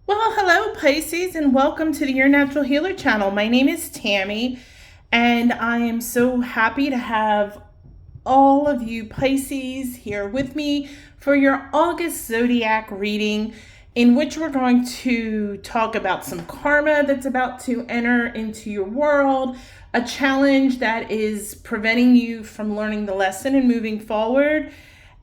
Well, hello, Pisces, and welcome to the Your Natural Healer channel. My name is Tammy, and I am so happy to have all of you Pisces here with me for your August Zodiac reading, in which we're going to talk about some karma that's about to enter into your world, a challenge that is preventing you from learning the lesson and moving forward,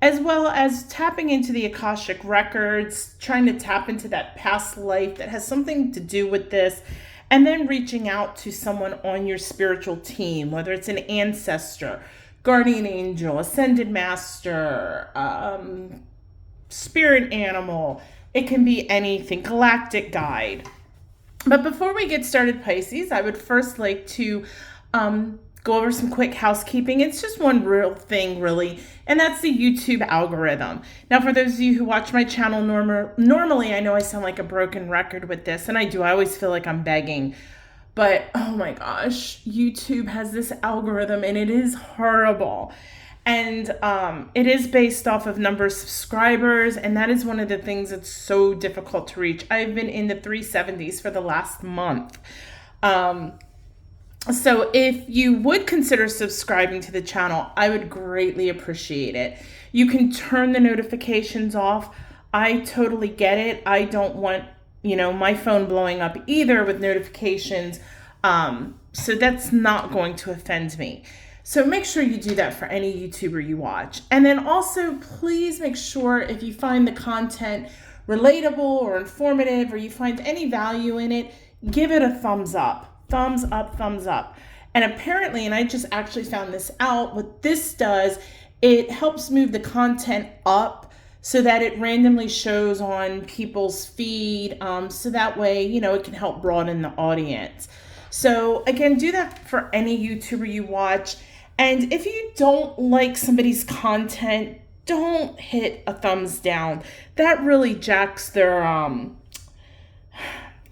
as well as tapping into the Akashic records, trying to tap into that past life that has something to do with this, and then reaching out to someone on your spiritual team, whether it's an ancestor, guardian angel, ascended master, spirit animal. It can be anything, galactic guide. But before we get started, Pisces, I would first like to go over some quick housekeeping. It's just one real thing, really, and that's the YouTube algorithm. Now, for those of you who watch my channel normally, I know I sound like a broken record with this, and I do. I always feel like I'm begging. But, oh my gosh, YouTube has this algorithm, and it is horrible. And it is based off of number of subscribers, and that is one of the things that's so difficult to reach. I've been in the 370s for the last month. So if you would consider subscribing to the channel, I would greatly appreciate it. You can turn the notifications off. I totally get it. I don't want, my phone blowing up either with notifications. So that's not going to offend me. So make sure you do that for any YouTuber you watch. And then also, please make sure if you find the content relatable or informative, or you find any value in it, give it a thumbs up. Thumbs up, thumbs up. And apparently, and I just actually found this out, what this does, it helps move the content up so that it randomly shows on people's feed. So that way, it can help broaden the audience. So again, do that for any YouTuber you watch. And if you don't like somebody's content, don't hit a thumbs down. That really jacks their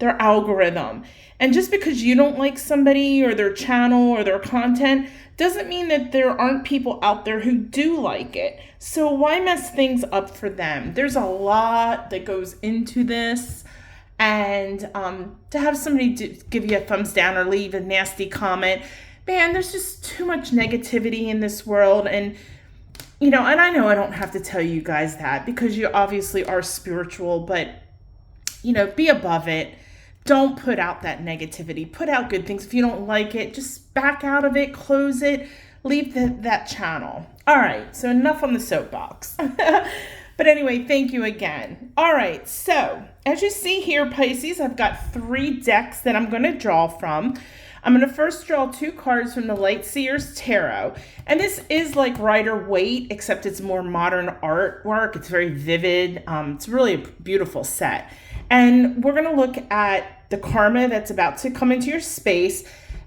algorithm. And just because you don't like somebody or their channel or their content doesn't mean that there aren't people out there who do like it. So why mess things up for them? There's a lot that goes into this. And to have somebody give you a thumbs down or leave a nasty comment, man, there's just too much negativity in this world. And, and I know I don't have to tell you guys that because you obviously are spiritual, but, be above it. Don't put out that negativity. Put out good things. If you don't like it, just back out of it, close it, leave that channel. All right, so enough on the soapbox. But anyway, thank you again. All right, so as you see here, Pisces, I've got 3 decks that I'm going to draw from. I'm going to first draw 2 cards from the Light Seers Tarot. And this is like Rider-Waite, except it's more modern artwork. It's very vivid. It's really a beautiful set. And we're going to look at the karma that's about to come into your space,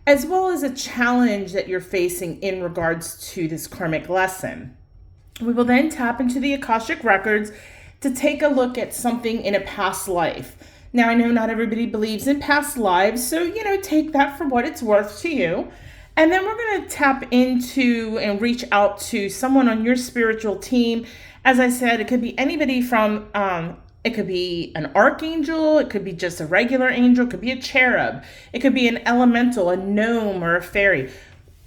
as well as a challenge that you're facing in regards to this karmic lesson. We will then tap into the Akashic records to take a look at something in a past life. Now, I know not everybody believes in past lives, so, take that for what it's worth to you. And then we're going to tap into and reach out to someone on your spiritual team. As I said, it could be anybody from, it could be an archangel, it could be just a regular angel, it could be a cherub, it could be an elemental, a gnome, or a fairy.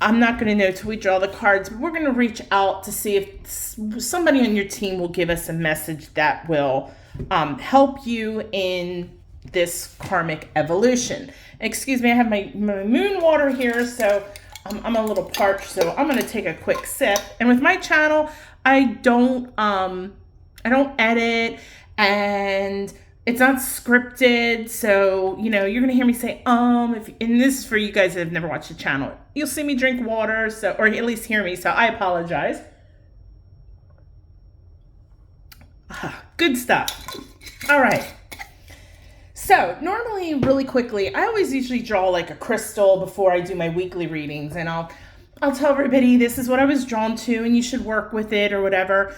I'm not going to know till we draw the cards, but we're going to reach out to see if somebody on your team will give us a message that will help you in this karmic evolution. Excuse me, I have my moon water here, so I'm a little parched, so I'm going to take a quick sip. And with my channel, I don't edit, and it's not scripted, so, you're going to hear me say, and this is for you guys that have never watched the channel. You'll see me drink water, or at least hear me, so I apologize. Good stuff. All right. So normally, really quickly, I always usually draw like a crystal before I do my weekly readings, and I'll tell everybody this is what I was drawn to, and you should work with it or whatever.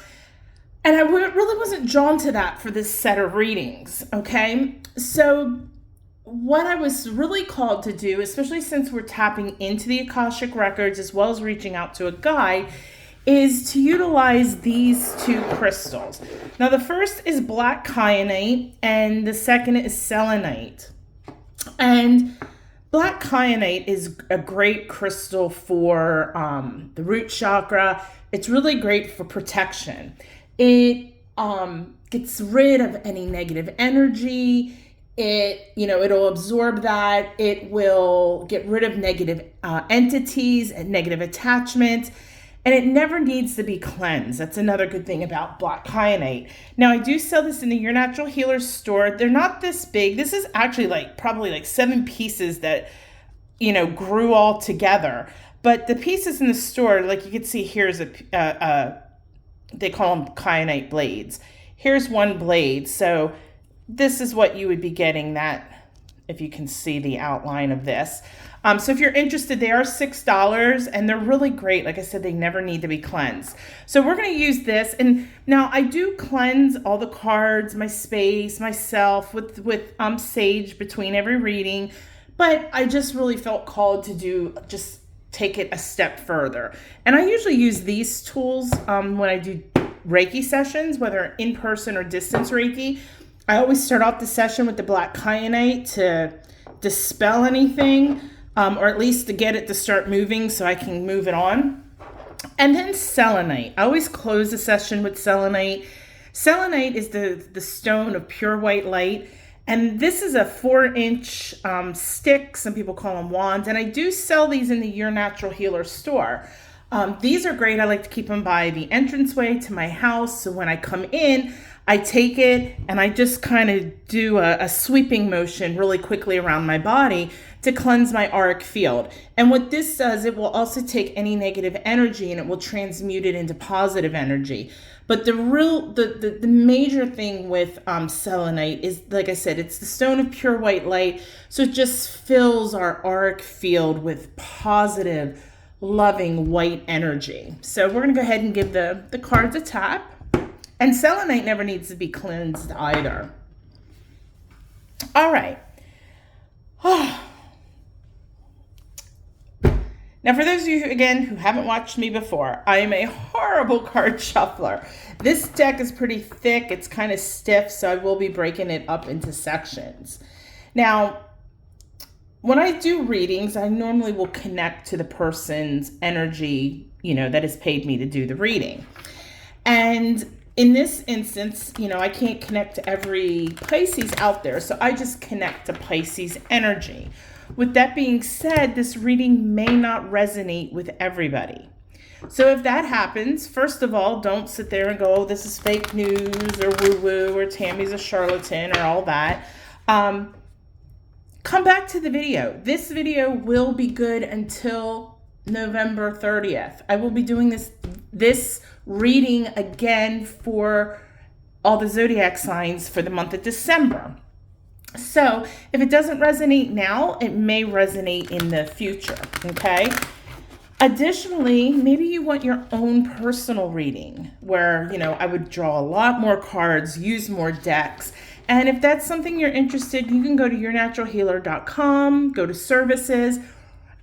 And I really wasn't drawn to that for this set of readings, okay? So what I was really called to do, especially since we're tapping into the Akashic records as well as reaching out to a guide, is to utilize these two crystals. Now, the first is black kyanite and the second is selenite. And black kyanite is a great crystal for the root chakra. It's really great for protection. It gets rid of any negative energy. It'll absorb that. It will get rid of negative entities and negative attachments. And it never needs to be cleansed. That's another good thing about black kyanite. Now, I do sell this in the Your Natural Healer store. They're not this big. This is actually probably 7 pieces that, grew all together. But the pieces in the store, like you can see, here's they call them kyanite blades. Here's one blade. So this is what you would be getting, that, if you can see the outline of this. So if you're interested, they are $6 and they're really great. Like I said, they never need to be cleansed. So we're going to use this. And now I do cleanse all the cards, my space, myself with sage between every reading. But I just really felt called to just take it a step further. And I usually use these tools when I do Reiki sessions, whether in person or distance Reiki. I always start off the session with the black kyanite to dispel anything. Or at least to get it to start moving so I can move it on. And then selenite. I always close the session with selenite. Selenite is the stone of pure white light. And this is a 4-inch stick. Some people call them wands. And I do sell these in the Your Natural Healer store. These are great. I like to keep them by the entranceway to my house. So when I come in, I take it and I just kind of do a sweeping motion really quickly around my body to cleanse my auric field. And what this does, it will also take any negative energy and it will transmute it into positive energy. But the major thing with selenite is, like I said, it's the stone of pure white light. So it just fills our auric field with positive, loving white energy. So we're gonna go ahead and give the cards a tap. And selenite never needs to be cleansed either. All right. Now, for those of you, again, who haven't watched me before, I am a horrible card shuffler. This deck is pretty thick. It's kind of stiff, so I will be breaking it up into sections. Now, when I do readings, I normally will connect to the person's energy, that has paid me to do the reading. And in this instance, I can't connect to every Pisces out there, so I just connect to Pisces energy. With that being said, this reading may not resonate with everybody. So if that happens, first of all, don't sit there and go, oh, this is fake news or woo-woo or Tammy's a charlatan or all that. Come back to the video. This video will be good until November 30th. I will be doing this reading again for all the zodiac signs for the month of December. So if it doesn't resonate now, it may resonate in the future, okay? Additionally, maybe you want your own personal reading where, I would draw a lot more cards, use more decks. And if that's something you're interested, you can go to yournaturalhealer.com, go to services,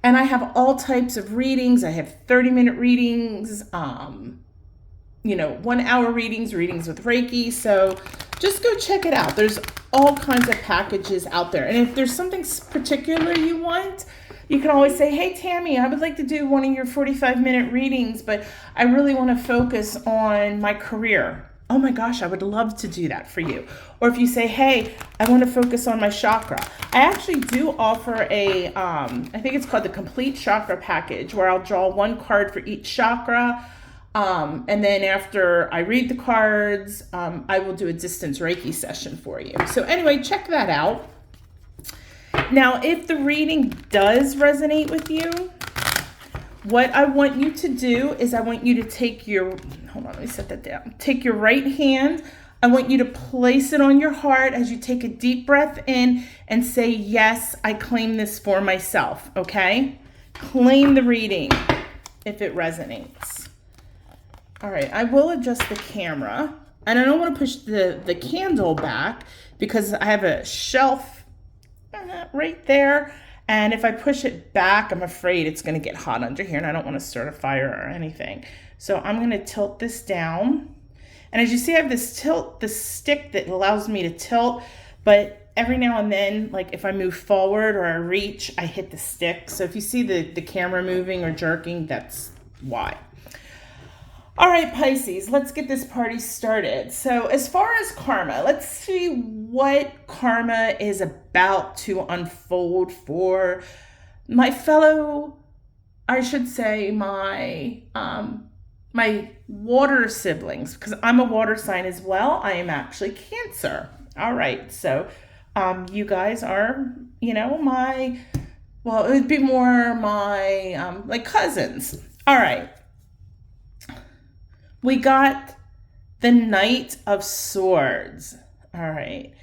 and I have all types of readings. I have 30-minute readings, 1-hour readings with Reiki. So just go check it out. There's all kinds of packages out there. And if there's something particular you want, you can always say, hey, Tammy, I would like to do one of your 45-minute readings, but I really want to focus on my career. Oh my gosh, I would love to do that for you. Or if you say, hey, I want to focus on my chakra. I actually do offer I think it's called the Complete Chakra Package, where I'll draw one card for each chakra. And then after I read the cards, I will do a distance Reiki session for you. So anyway, check that out. Now, if the reading does resonate with you, what I want you to do is I want you to take let me set that down. Take your right hand. I want you to place it on your heart as you take a deep breath in and say, yes, I claim this for myself, okay? Claim the reading if it resonates. All right, I will adjust the camera, and I don't want to push the candle back because I have a shelf right there, and if I push it back, I'm afraid it's going to get hot under here, and I don't want to start a fire or anything. So I'm going to tilt this down. And as you see, I have this stick that allows me to tilt, but every now and then, like if I move forward or I reach, I hit the stick. So if you see the camera moving or jerking, that's why. All right, Pisces, let's get this party started. So as far as karma, let's see what karma is about to unfold for my fellow, I should say my water siblings, because I'm a water sign as well. I am actually Cancer. All right, so you guys are, it would be more my like cousins. All right. We got the Knight of Swords. All right.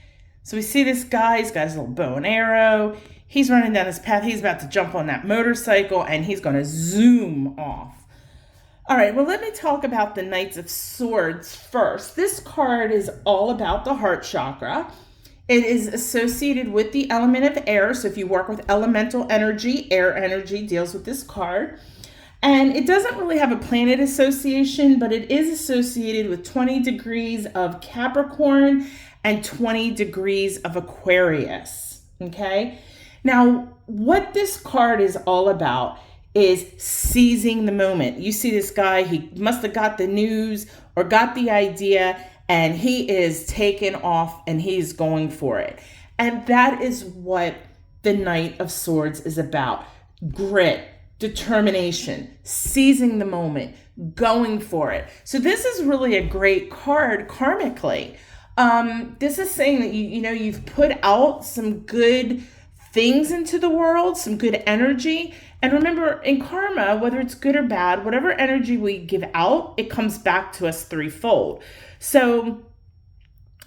So we see this guy. He's got his little bow and arrow. He's running down his path. He's about to jump on that motorcycle, and he's going to zoom off. All right. Well, let me talk about the Knights of Swords first. This card is all about the heart chakra. It is associated with the element of air. So if you work with elemental energy, air energy deals with this card. And it doesn't really have a planet association, but it is associated with 20 degrees of Capricorn and 20 degrees of Aquarius, okay? Now, what this card is all about is seizing the moment. You see this guy, he must have got the news or got the idea, and he is taking off and he's going for it. And that is what the Knight of Swords is about. Grit, determination, seizing the moment, going for it. So this is really a great card karmically. This is saying that you've put out some good things into the world, some good energy. And remember, in karma, whether it's good or bad, whatever energy we give out, it comes back to us threefold. So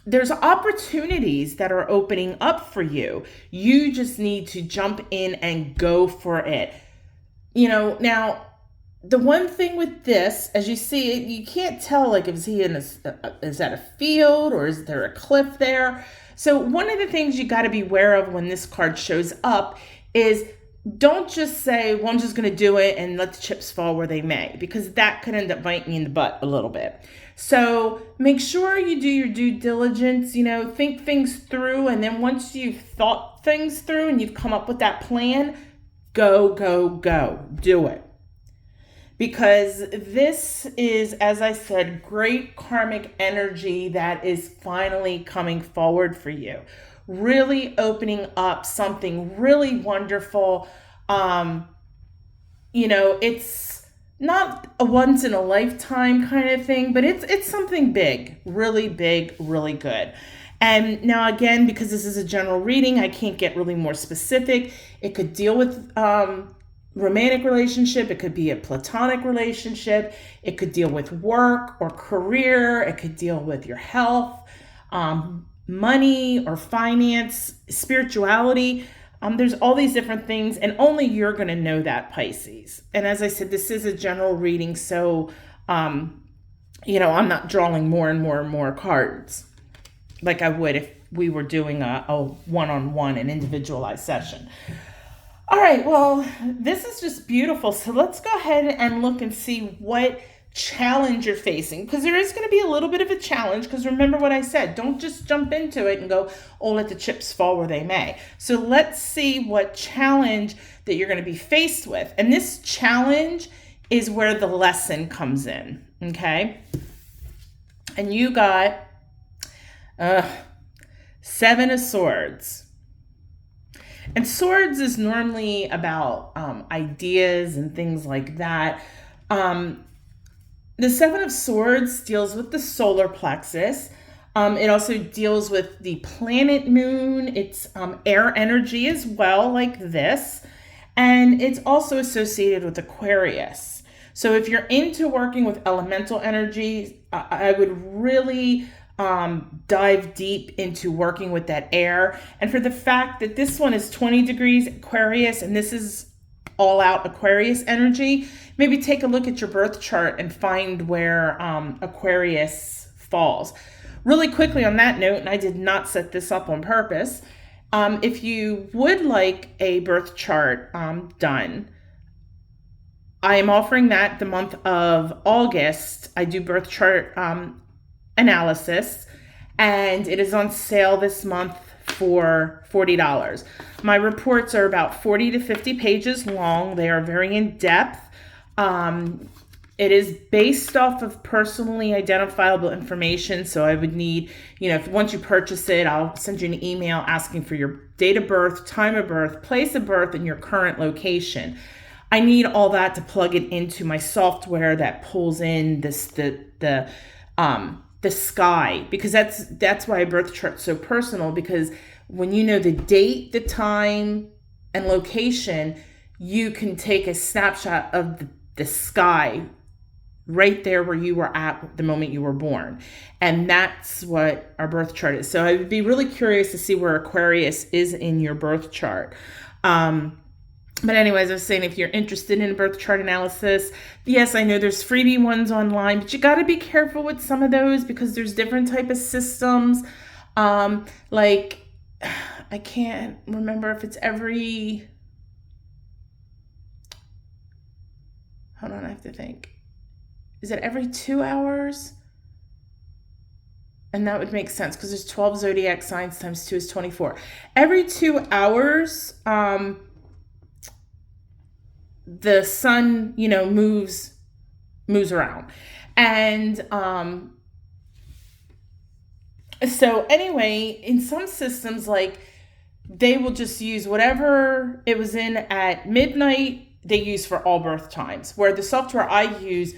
there's opportunities that are opening up for you. You just need to jump in and go for it. Now, the one thing with this, as you see it, you can't tell, like, is that a field or is there a cliff there? So one of the things you got to be aware of when this card shows up is don't just say, well, I'm just going to do it and let the chips fall where they may, because that could end up biting you in the butt a little bit. So make sure you do your due diligence, think things through. And then once you've thought things through and you've come up with that plan, go, go, go, do it. Because this is, as I said, great karmic energy that is finally coming forward for you. Really opening up something really wonderful. It's not a once in a lifetime kind of thing, but it's something big, really good. And now again, because this is a general reading, I can't get really more specific. It could deal with romantic relationship. It could be a platonic relationship. It could deal with work or career. It could deal with your health, money or finance, spirituality. There's all these different things, and only you're going to know that, Pisces. And as I said, this is a general reading, so I'm not drawing more and more cards like I would if we were doing a one-on-one, an individualized session. All right, well, this is just beautiful. So let's go ahead and look and see what challenge you're facing, because there is going to be a little bit of a challenge, because remember what I said, don't just jump into it and go, oh, let the chips fall where they may. So let's see what challenge that you're going to be faced with. And this challenge is where the lesson comes in, okay? And you got Seven of Swords. And swords is normally about ideas and things like that. The Seven of Swords deals with the solar plexus. It also deals with the planet moon. It's air energy as well, like this. And it's also associated with Aquarius. So if you're into working with elemental energy, I would really dive deep into working with that air. And for the fact that this one is 20 degrees Aquarius and this is all out Aquarius energy, maybe take a look at your birth chart and find where Aquarius falls. Really quickly on that note, and I did not set this up on purpose, if you would like a birth chart done, I am offering that the month of August. I do birth chart analysis, and it is on sale this month for $40. My reports are about 40 to 50 pages long. They are very in-depth. It is based off of personally identifiable information. So I would need, if once you purchase it, I'll send you an email asking for your date of birth, time of birth, place of birth, and your current location. I need all that to plug it into my software that pulls in the sky, because that's why a birth chart's so personal, because when you know the date, the time, and location, you can take a snapshot of the sky right there where you were at the moment you were born. And that's what our birth chart is. So I would be really curious to see where Aquarius is in your birth chart. But anyways, I was saying, if you're interested in birth chart analysis, yes, I know there's freebie ones online, but you got to be careful with some of those because there's different type of systems. Like, I can't remember if it's every, hold on, I have to think. Is it every 2 hours? And that would make sense because there's 12 zodiac signs times 2 is 24. Every 2 hours, the sun, moves around. And so anyway, in some systems, like, they will just use whatever it was in at midnight, they use for all birth times. Where the software I use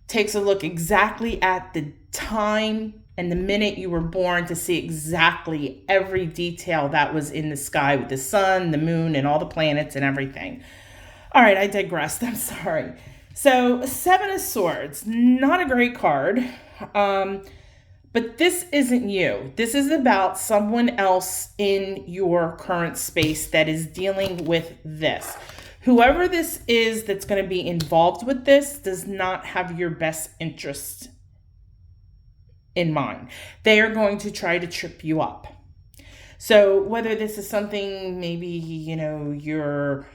takes a look exactly at the time and the minute you were born to see exactly every detail that was in the sky with the sun, the moon, and all the planets and everything. All right, I digressed. I'm sorry. So 7 of Swords, not a great card. But this isn't you. This is about someone else in your current space that is dealing with this. Whoever this is that's going to be involved with this does not have your best interest in mind. They are going to try to trip you up. So whether this is something, maybe, you're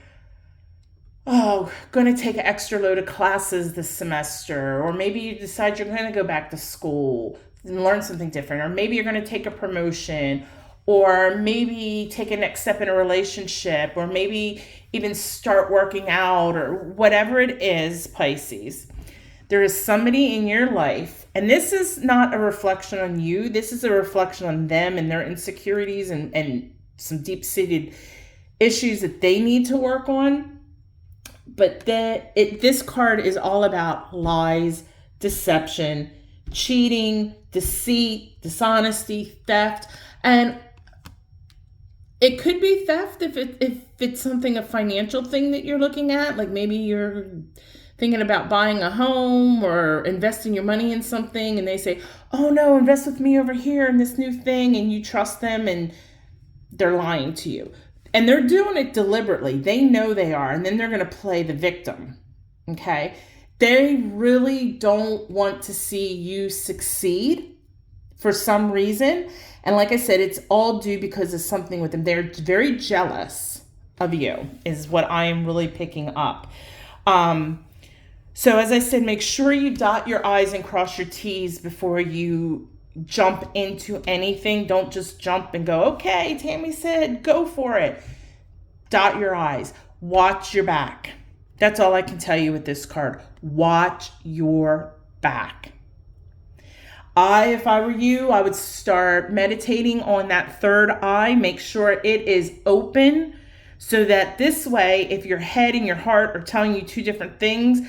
going to take an extra load of classes this semester, or maybe you decide you're going to go back to school and learn something different, or maybe you're going to take a promotion, or maybe take a next step in a relationship, or maybe even start working out, or whatever it is, Pisces. There is somebody in your life, and this is not a reflection on you. This is a reflection on them and their insecurities and some deep-seated issues that they need to work on. But this card is all about lies, deception, cheating, deceit, dishonesty, theft. And it could be theft if it's something, a financial thing that you're looking at. Like maybe you're thinking about buying a home or investing your money in something, and they say, oh no, invest with me over here in this new thing, and you trust them and they're lying to you. And they're doing it deliberately. They know they are, and then they're going to play the victim, okay? They really don't want to see you succeed for some reason. And like I said, it's all due because of something with them. They're very jealous of you is what I am really picking up. So as I said, make sure you dot your I's and cross your T's before you jump into anything. Don't just jump and go, okay, Tammy said, go for it. Dot your I's. Watch your back. That's all I can tell you with this card. Watch your back. If I were you, I would start meditating on that third eye. Make sure it is open so that this way, if your head and your heart are telling you two different things,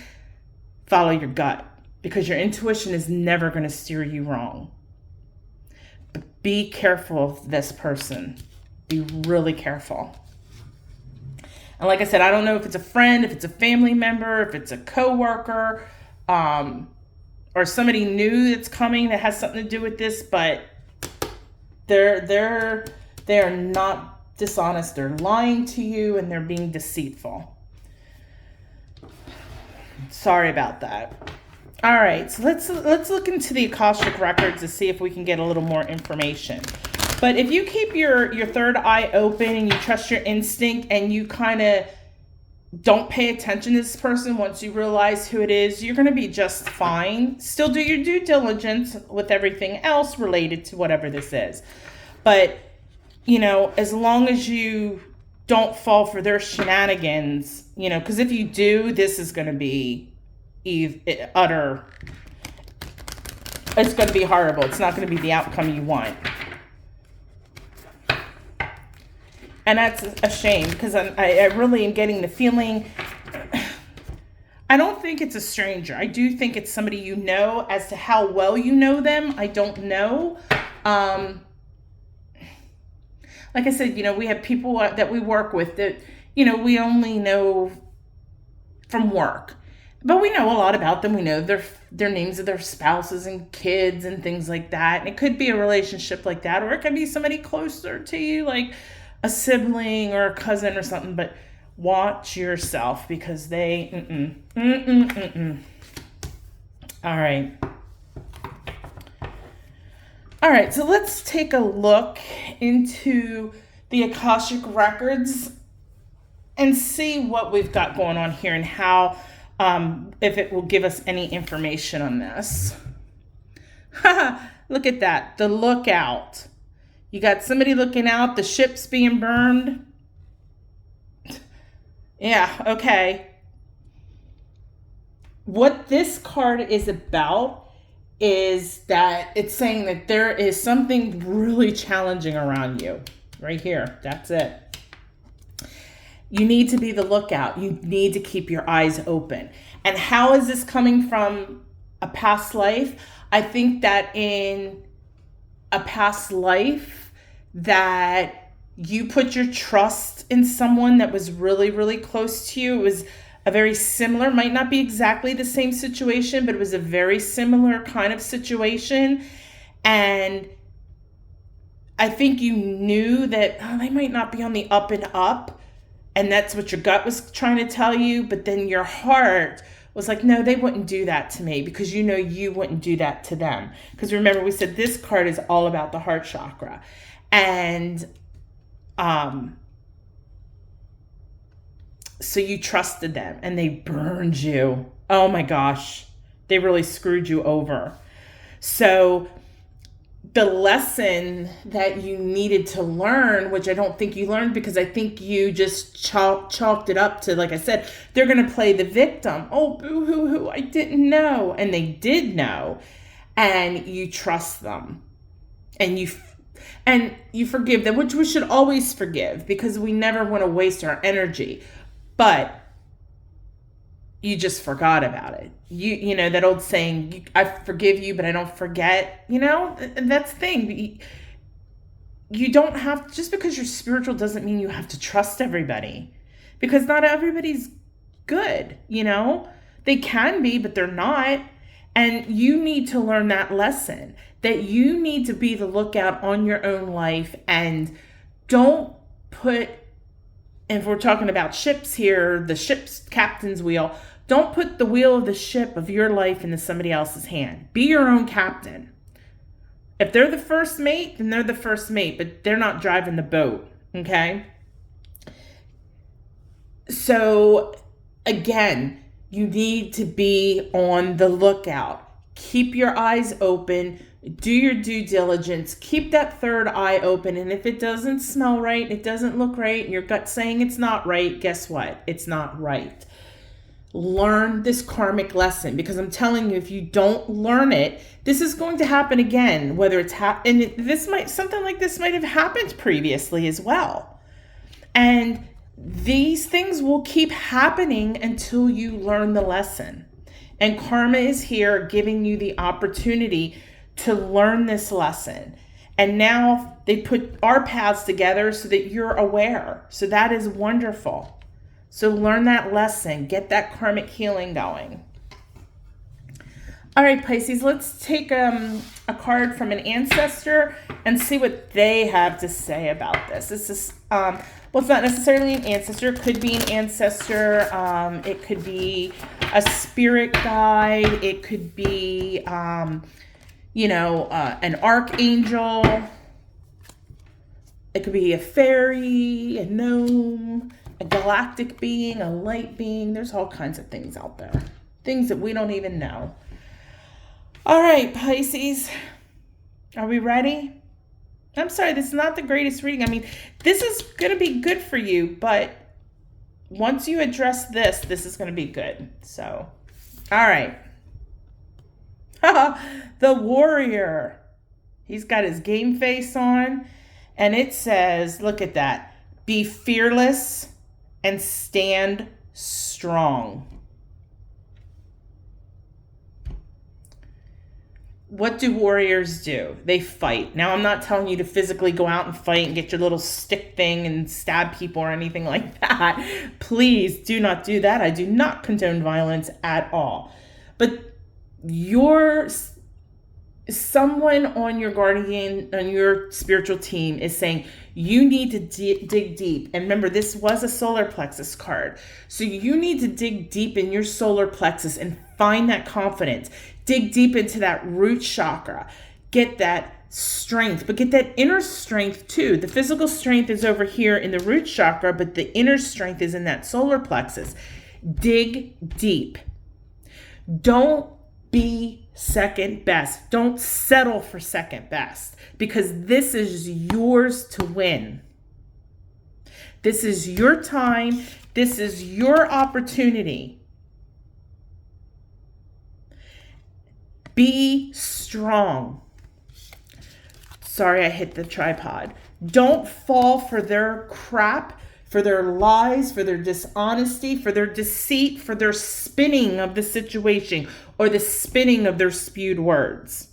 follow your gut, because your intuition is never going to steer you wrong. But be careful of this person. Be really careful. And like I said, I don't know if it's a friend, if it's a family member, if it's a coworker, or somebody new that's coming that has something to do with this, but they are not dishonest. They're lying to you and they're being deceitful. Sorry about that. All right, so let's look into the Akashic records to see if we can get a little more information. But if you keep your third eye open and you trust your instinct and you kind of don't pay attention to this person. Once you realize who it is, you're going to be just fine. Still do your due diligence with everything else related to whatever this is. But, you know, as long as you don't fall for their shenanigans, you know, because if you do, this is going to be utter, it's going to be horrible. It's not going to be the outcome you want. And that's a shame, because I really am getting the feeling, I don't think it's a stranger. I do think it's somebody you know. As to how well you know them, I don't know. Like I said, you know, we have people that we work with that, you know, we only know from work. But we know a lot about them. We know their names of their spouses and kids and things like that. And it could be a relationship like that, or it could be somebody closer to you, like a sibling or a cousin or something. But watch yourself, because they all right, so let's take a look into the Akashic records and see what we've got going on here, and how if it will give us any information on this. Look at that, the lookout. You got somebody looking out, the ship's being burned. Yeah, okay. What this card is about is that it's saying that there is something really challenging around you. Right here, that's it. You need to be the lookout. You need to keep your eyes open. And how is this coming from a past life? I think that in a past life that you put your trust in someone that was really, really close to you. It was a very similar, might not be exactly the same situation, but it was a very similar kind of situation. And I think you knew that they might not be on the up and up. And that's what your gut was trying to tell you. But then your heart was like, no, they wouldn't do that to me, because you know you wouldn't do that to them. Because remember, we said this card is all about the heart chakra. And so you trusted them and they burned you. Oh my gosh, they really screwed you over. So the lesson that you needed to learn, which I don't think you learned, because I think you just chalked it up to, like I said, they're going to play the victim. Oh, boo-hoo-hoo, I didn't know. And they did know. And you trust them. And you forgive them, which we should always forgive, because we never want to waste our energy. But you just forgot about it. You know, that old saying, I forgive you, but I don't forget, you know, and that's the thing. You don't have, just because you're spiritual doesn't mean you have to trust everybody, because not everybody's good, you know, they can be, but they're not. And you need to learn that lesson, that you need to be the lookout on your own life, and don't put, if we're talking about ships here, the ship's captain's wheel, don't put the wheel of the ship of your life into somebody else's hand. Be your own captain. If they're the first mate, then they're the first mate, but they're not driving the boat, okay? So, again, you need to be on the lookout. Keep your eyes open. Do your due diligence. Keep that third eye open. And if it doesn't smell right, it doesn't look right, and your gut's saying it's not right, guess what? It's not right. Learn this karmic lesson, because I'm telling you, if you don't learn it, this is going to happen again. Whether it's something like this might have happened previously as well. And these things will keep happening until you learn the lesson. And karma is here giving you the opportunity to learn this lesson. And now they put our paths together so that you're aware. So that is wonderful. So learn that lesson. Get that karmic healing going. All right, Pisces, let's take a card from an ancestor and see what they have to say about this. This is, well, it's not necessarily an ancestor. It could be an ancestor. It could be a spirit guide. It could be, you know, an archangel. It could be a fairy, a gnome. a galactic being, a light being. There's all kinds of things out there. Things that we don't even know. All right, Pisces. Are we ready? I'm sorry, this is not the greatest reading. I mean, this is going to be good for you, but once you address this, this is going to be good. So, all right. The warrior. He's got his game face on, and it says, look at that, be fearless and stand strong. What do warriors do? They fight. Now, I'm not telling you to physically go out and fight and get your little stick thing and stab people or anything like that. Please do not do that. I do not condone violence at all. But someone on your guardian, on your spiritual team is saying, you need to dig deep. And remember, this was a solar plexus card. So you need to dig deep in your solar plexus and find that confidence. Dig deep into that root chakra. Get that strength, but get that inner strength too. The physical strength is over here in the root chakra, but the inner strength is in that solar plexus. Dig deep. Don't be second best. Don't settle for second best, because this is yours to win. This is your time. This is your opportunity. Be strong. Sorry, I hit the tripod. Don't fall for their crap, for their lies, for their dishonesty, for their deceit, for their spinning of the situation or the spinning of their spewed words.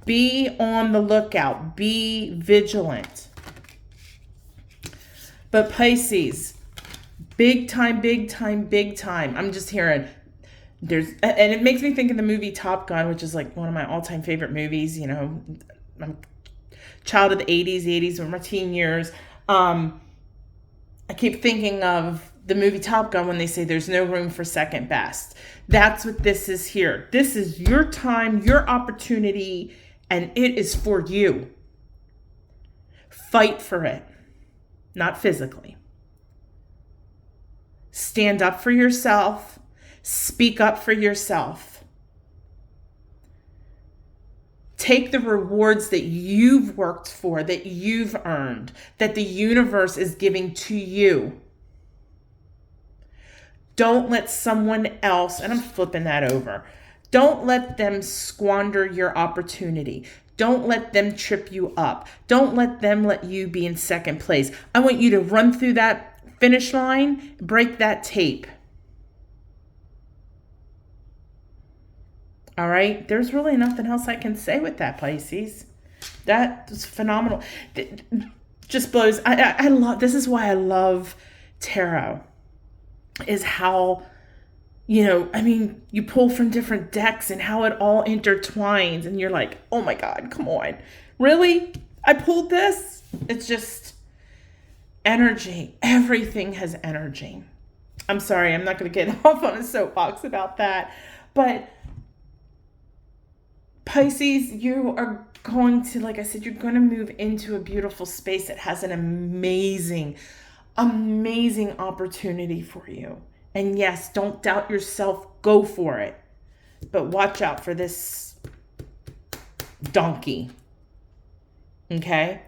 Be on the lookout. Be vigilant. But Pisces, big time, big time, big time. I'm just hearing and it makes me think of the movie Top Gun, which is like one of my all-time favorite movies. You know, I'm a child of the 80s. The 80s were my teen years. I keep thinking of the movie Top Gun when they say there's no room for second best. That's what this is here. This is your time, your opportunity, and it is for you. Fight for it, not physically. Stand up for yourself. Speak up for yourself. Take the rewards that you've worked for, that you've earned, that the universe is giving to you. Don't let someone else, and I'm flipping that over, don't let them squander your opportunity. Don't let them trip you up. Don't let them let you be in second place. I want you to run through that finish line, break that tape. All right, there's really nothing else I can say with that, Pisces. That was phenomenal. It just blows. I love, this is why I love tarot, is how, you pull from different decks and how it all intertwines, and you're like, oh my God, come on. Really? I pulled this? It's just energy. Everything has energy. I'm sorry, I'm not going to get off on a soapbox about that, but Pisces, you are going to, like I said, you're going to move into a beautiful space that has an amazing, amazing opportunity for you. And yes, don't doubt yourself. Go for it. But watch out for this donkey. Okay?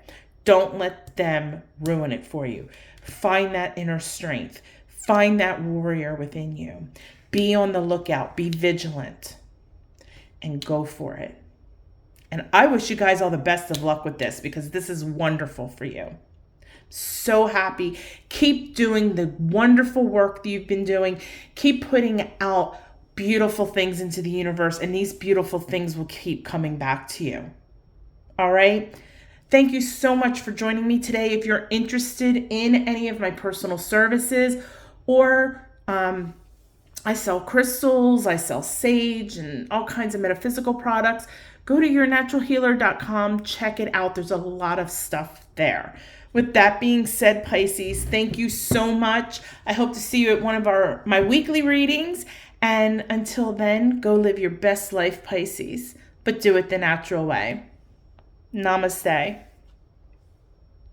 Don't let them ruin it for you. Find that inner strength. Find that warrior within you. Be on the lookout. Be vigilant. And go for it. And I wish you guys all the best of luck with this, because this is wonderful for you. So happy. Keep doing the wonderful work that you've been doing. Keep putting out beautiful things into the universe, and these beautiful things will keep coming back to you. All right? Thank you so much for joining me today. If you're interested in any of my personal services, or I sell crystals, I sell sage, and all kinds of metaphysical products, go to yournaturalhealer.com. Check it out. There's a lot of stuff there. With that being said, Pisces, thank you so much. I hope to see you at one of my weekly readings. And until then, go live your best life, Pisces, but do it the natural way. Namaste.